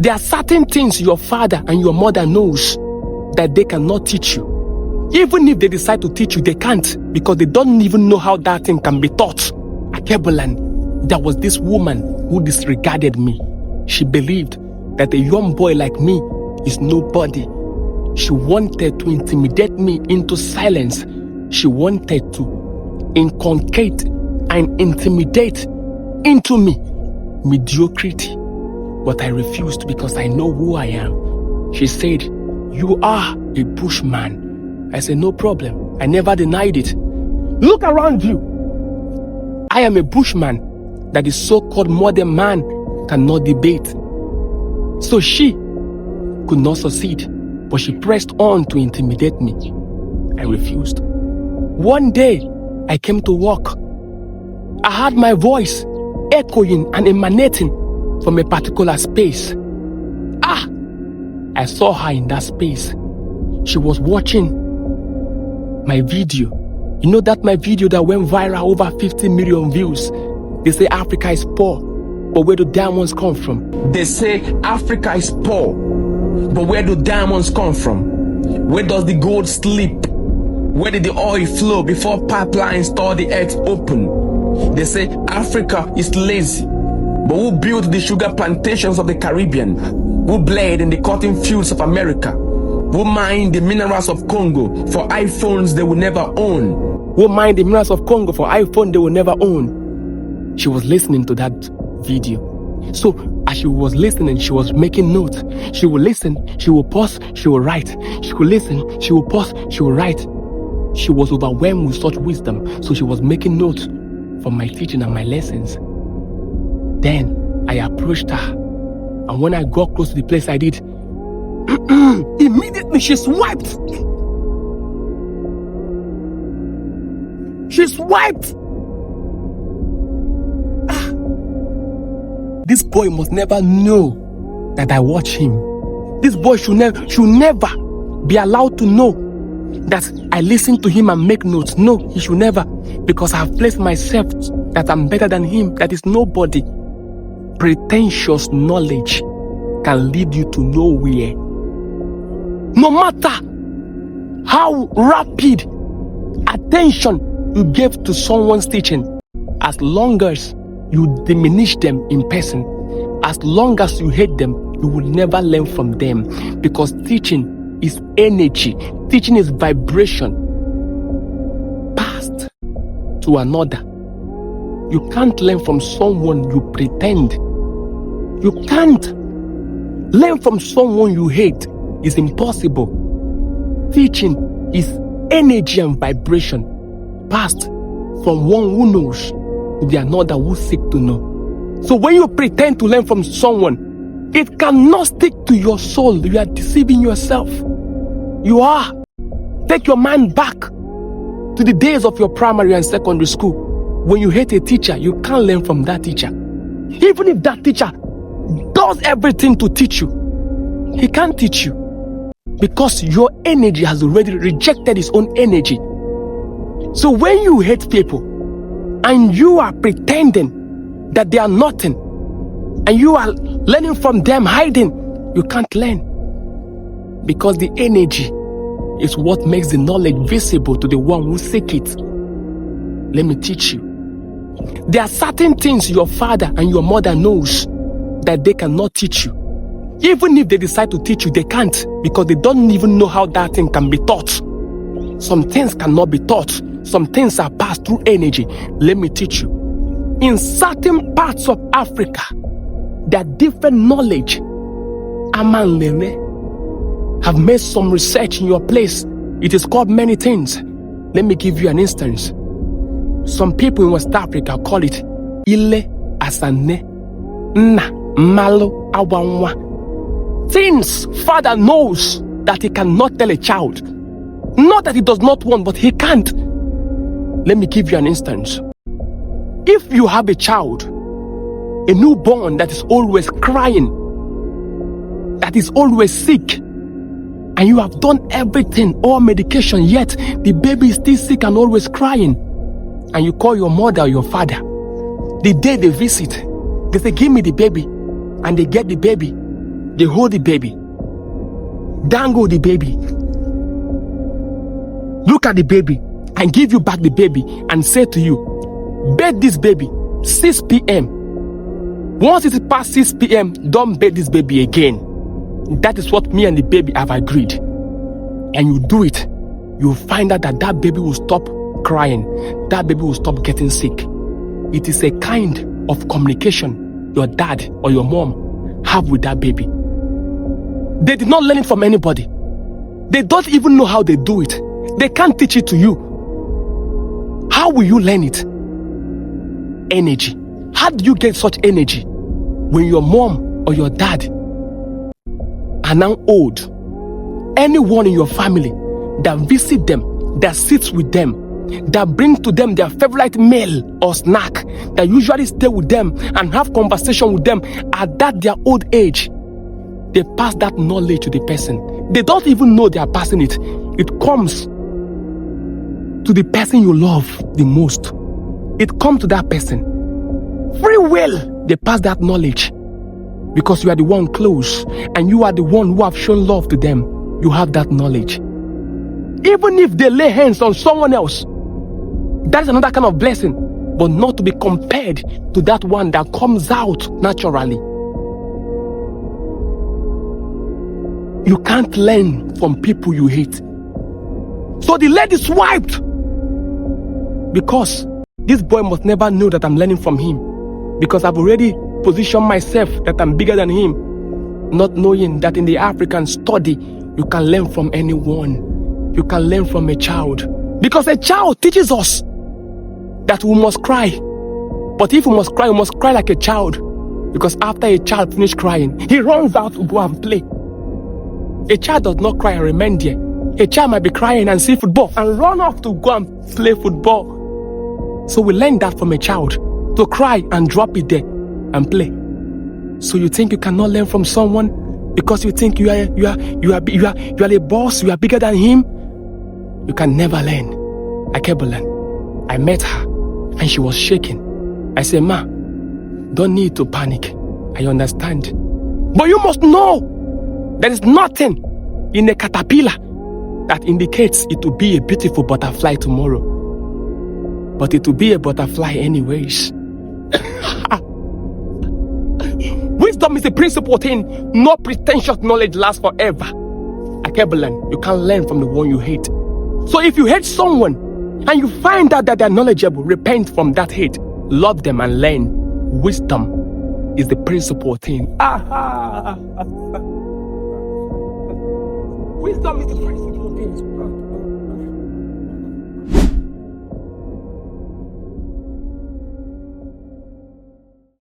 There are certain things your father and your mother knows that they cannot teach you. Even if they decide to teach you, they can't, because they don't even know how that thing can be taught. At Kebulan, there was this woman who disregarded me. She believed that a young boy like me is nobody. She wanted to intimidate me into silence. She wanted to inculcate and intimidate into me mediocrity. But I refused because I know who I am. She said, "You are a bushman." I said, "No problem." I never denied it. Look around you. I am a bushman that the so-called modern man cannot debate. So she could not succeed, but she pressed on to intimidate me. I refused. One day, I came to work. I heard my voice echoing and emanating from a particular space. I saw her in that space. She was watching my video. You know that my video that went viral, over 50 million views. They say Africa is poor, but where do diamonds come from? They say Africa is poor, but where do diamonds come from? Where does the gold sleep? Where did the oil flow before pipelines tore the earth open? They say Africa is lazy, but who built the sugar plantations of the Caribbean? Who bled in the cotton fields of America? Who mined the minerals of Congo for iPhones they will never own? Who mined the minerals of Congo for iPhone they will never own? She was listening to that video. So as she was listening, she was making notes. She would listen, she would pause, she would write. She would listen, she would pause, she would write. She was overwhelmed with such wisdom, so she was making notes from my teaching and my lessons. Then I approached her, and when I got close to the place I did, immediately she swiped. She swiped. This boy must never know that I watch him. This boy should never be allowed to know that I listen to him and make notes. No, he should never, because I have placed myself that I'm better than him. That is nobody. Pretentious knowledge can lead you to nowhere. No matter how rapid attention you give to someone's teaching, as long as you diminish them in person, as long as you hate them, you will never learn from them, because teaching is energy. Teaching is vibration passed to another. You can't learn from someone you pretend. You can't learn from someone you hate. It's impossible. Teaching is energy and vibration passed from one who knows to the another who seek to know. So when you pretend to learn from someone, it cannot stick to your soul. You are deceiving yourself. You are. Take your mind back to the days of your primary and secondary school. When you hate a teacher, you can't learn from that teacher. Even if that teacher does everything to teach you, he can't teach you, because your energy has already rejected its own energy. So when you hate people and you are pretending that they are nothing, and you are learning from them, hiding, you can't learn, because the energy is what makes the knowledge visible to the one who seek it. Let me teach you. There are certain things your father and your mother knows that they cannot teach you. Even if they decide to teach you, they can't, because they don't even know how that thing can be taught. Some things cannot be taught. Some things are passed through energy. Let me teach you. In certain parts of Africa, there are different knowledge. Aman Leme have made some research in your place. It is called many things. Let me give you an instance. Some people in West Africa call it Ile Asane Na Malo Awanwa. Things father knows that he cannot tell a child. Not that he does not want, but he can't. Let me give you an instance. If you have a child, a newborn that is always crying, that is always sick, and you have done everything, all medication, yet the baby is still sick and always crying, and you call your mother or your father, the day they visit, they say, "Give me the baby," and they get the baby, They hold the baby, dangle the baby, look at the baby, and give you back the baby and say to you, bathe this baby 6 p.m. Once it's past 6 p.m., don't bathe this baby again. That is what me and the baby have agreed. And you do it, you'll find out that that baby will stop crying. That baby will stop getting sick. It is a kind of communication your dad or your mom have with that baby. They did not learn it from anybody. They don't even know how they do it. They can't teach it to you. How will you learn it? Energy. How do you get such energy when your mom or your dad are now old? Anyone in your family that visit them, that sits with them, that brings to them their favorite meal or snack, that usually stay with them and have conversation with them at that their old age, they pass that knowledge to the person. They don't even know they are passing it. It comes to the person you love the most. It comes to that person. Free will, they pass that knowledge because you are the one close and you are the one who have shown love to them. You have that knowledge. Even if they lay hands on someone else, that is another kind of blessing, but not to be compared to that one that comes out naturally. You can't learn from people you hate. So the lady swiped because this boy must never know that I'm learning from him, because I've already positioned myself that I'm bigger than him, not knowing that in the African study, you can learn from anyone. You can learn from a child, because a child teaches us that we must cry. But if we must cry like a child, because after a child finishes crying, he runs out to go and play. A child does not cry and remain there. A child might be crying and see football and run off to go and play football. So we learn that from a child, to cry and drop it there and play. So you think you cannot learn from someone because you think you are a boss, you are bigger than him? You can never learn. I kept learning. I met her and she was shaking. I said, "Ma, don't need to panic. I understand. But you must know there is nothing in a caterpillar that indicates it will be a beautiful butterfly tomorrow. But it will be a butterfly anyways." Wisdom is the principal thing. No pretentious knowledge lasts forever. I kept learning. You can't learn from the one you hate. So if you hate someone and you find out that they're knowledgeable, repent from that hate. Love them and learn. Wisdom is the principal thing. Wisdom is the principal thing.